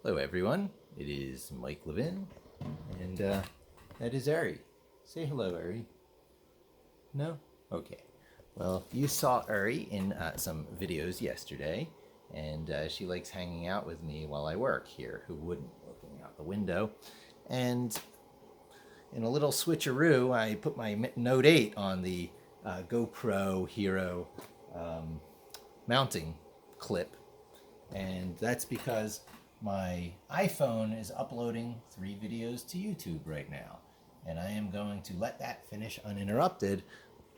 Hello everyone, it is Mike Levin, and that is Ari. Say hello, Ari. No? Okay. Well, you saw Ari in some videos yesterday, and she likes hanging out with me while I work here. Who wouldn't, looking out the window? And in a little switcheroo, I put my Note 8 on the GoPro Hero mounting clip, and that's because my iPhone is uploading 3 videos to YouTube right now, and I am going to let that finish uninterrupted.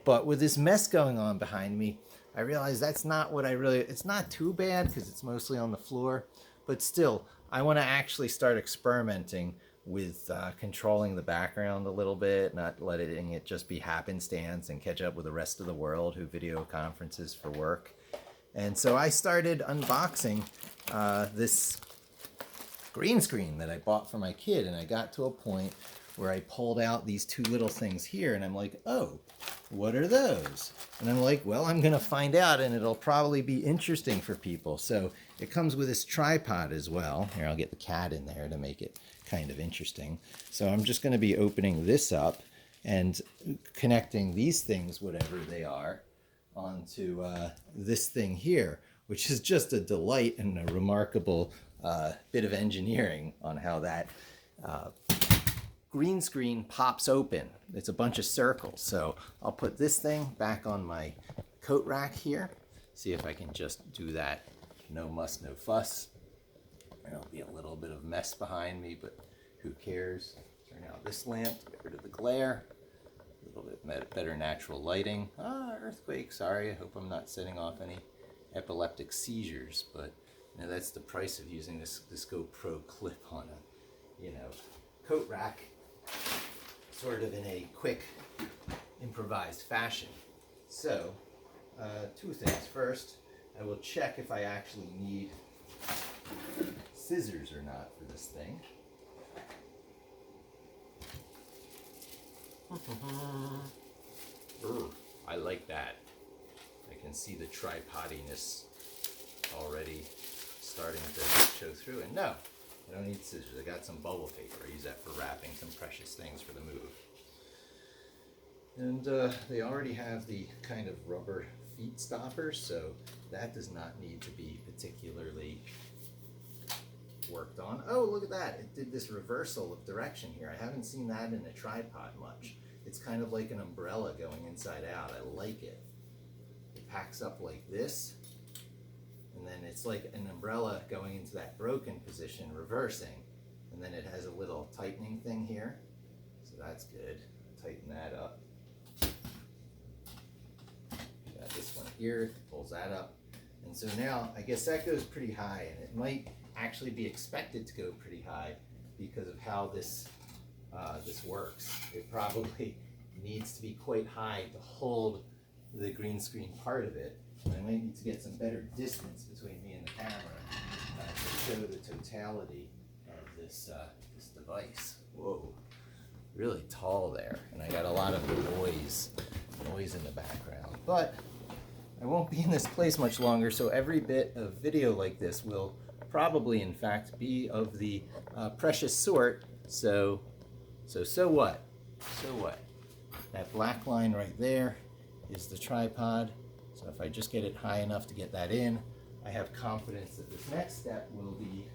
But with this mess going on behind me, I realize that's not what it's not too bad because it's mostly on the floor, but still, I want to actually start experimenting with controlling the background a little bit, not letting it just be happenstance and catch up with the rest of the world who video conferences for work. And so I started unboxing this green screen that I bought for my kid, and I got to a point where I pulled out these 2 little things here, and I'm like, oh, what are those? And I'm like, well, I'm gonna find out, and it'll probably be interesting for people. So it comes with this tripod as well. Here, I'll get the cat in there to make it kind of interesting. So I'm just gonna be opening this up and connecting these things, whatever they are, onto this thing here, which is just a delight and a remarkable bit of engineering on how that green screen pops open. It's a bunch of circles. So I'll put this thing back on my coat rack here. See if I can just do that. No muss, no fuss. There'll be a little bit of mess behind me, but who cares? Turn out this lamp to get rid of the glare. A little bit better natural lighting. Earthquake, sorry. I hope I'm not setting off any epileptic seizures, but that's the price of using this GoPro clip on a, coat rack, sort of in a quick, improvised fashion. So, 2 things. First, I will check if I actually need scissors or not for this thing. I like that. I can see the tripodiness already starting to show through. And no, I don't need scissors. I got some bubble paper. I use that for wrapping some precious things for the move. And they already have the kind of rubber feet stoppers, so that does not need to be particularly worked on. Oh, look at that. It did this reversal of direction here. I haven't seen that in a tripod much. It's kind of like an umbrella going inside out. I like it. It packs up like this, and then it's like an umbrella going into that broken position, reversing, and then it has a little tightening thing here, so that's good. Tighten that up. Got this one here, pulls that up, and so now I guess that goes pretty high, and it might actually be expected to go pretty high because of how this works. It probably needs to be quite high to hold the green screen part of it. I might need to get some better distance between me and the camera to show the totality of this device. Whoa, really tall there, and I got a lot of noise in the background. But I won't be in this place much longer, so every bit of video like this will probably, in fact, be of the precious sort. So what? So what? That black line right there is the tripod. So if I just get it high enough to get that in, I have confidence that this next step will be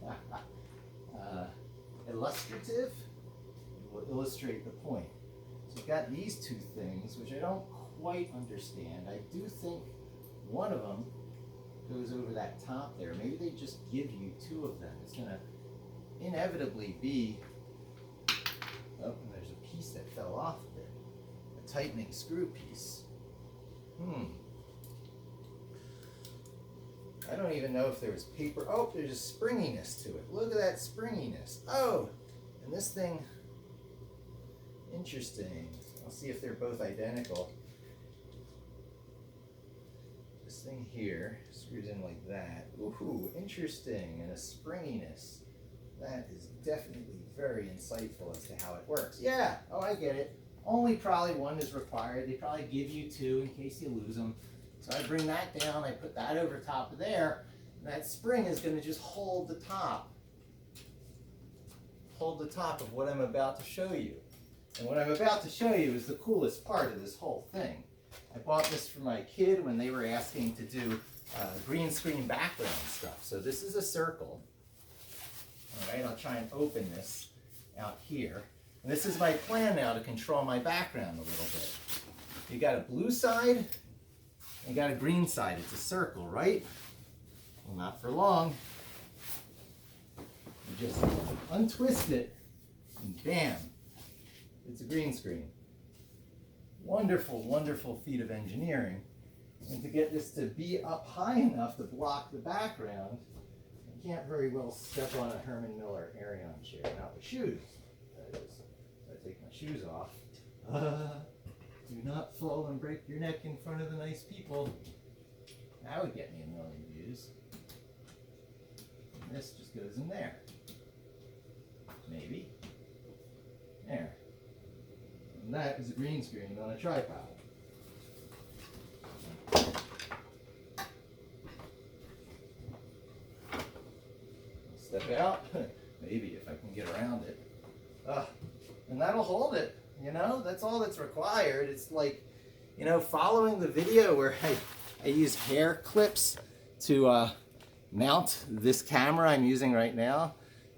illustrative. It will illustrate the point. So you've got these 2 things, which I don't quite understand. I do think one of them goes over that top there. Maybe they just give you 2 of them. It's going to inevitably be, oh, and there's a piece that fell off of it, a tightening screw piece. I don't even know if there was paper. Oh, there's a springiness to it. Look at that springiness. Oh, and this thing, interesting. I'll see if they're both identical. This thing here screws in like that. Ooh, interesting, and a springiness. That is definitely very insightful as to how it works. Yeah, oh, I get it. Only probably 1 is required. They probably give you 2 in case you lose them. So I bring that down, I put that over top of there, and that spring is going to just hold the top hold the top of what I'm about to show you. And what I'm about to show you is the coolest part of this whole thing. I bought this for my kid when they were asking to do green screen background stuff. So this is a circle. All right, I'll try and open this out here. And this is my plan now to control my background a little bit. You got a blue side, and you got a green side. It's a circle, right? Well, not for long. You just untwist it, and bam, it's a green screen. Wonderful, wonderful feat of engineering. And to get this to be up high enough to block the background, I can't very well step on a Herman Miller Arion chair. Not with shoes, that is. So I take my shoes off. Do not fall and break your neck in front of the nice people. That would get me 1 million views. And this just goes in there. Maybe. There. And that is a green screen on a tripod. Step out, maybe if I can get around it. And that'll hold it, you know? That's all that's required. It's like, you know, following the video where I use hair clips to mount this camera I'm using right now.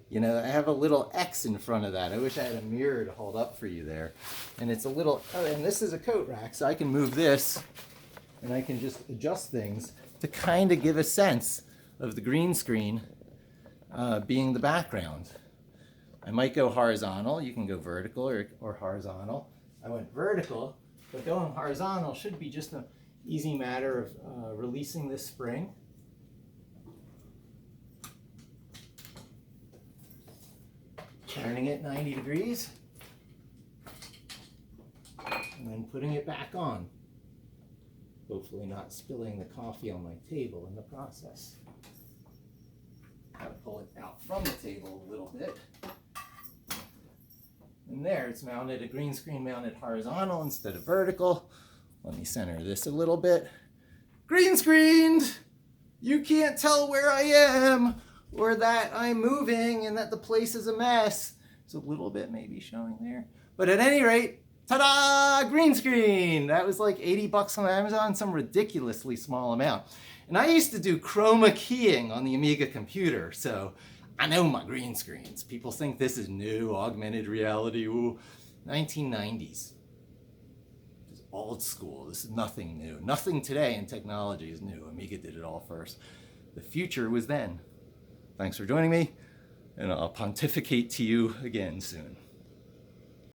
You know, I have a little X in front of that. I wish I had a mirror to hold up for you there. And it's a little, oh, and this is a coat rack, so I can move this and I can just adjust things to kind of give a sense of the green screen being the background. I might go horizontal. You can go vertical or horizontal. I went vertical, but going horizontal should be just an easy matter of releasing this spring. Turning it 90 degrees, and then putting it back on. Hopefully not spilling the coffee on my table in the process. Gotta pull it out from the table a little bit. And there, it's mounted, a green screen mounted horizontal instead of vertical. Let me center this a little bit. Green screened! You can't tell where I am, or that I'm moving and that the place is a mess. It's a little bit maybe showing there. But at any rate, ta-da! Green screen! That was like 80 bucks on Amazon, some ridiculously small amount. And I used to do chroma keying on the Amiga computer, so I know my green screens. People think this is new, augmented reality, ooh, 1990s. It's old school. This is nothing new. Nothing today in technology is new. Amiga did it all first. The future was then. Thanks for joining me, and I'll pontificate to you again soon.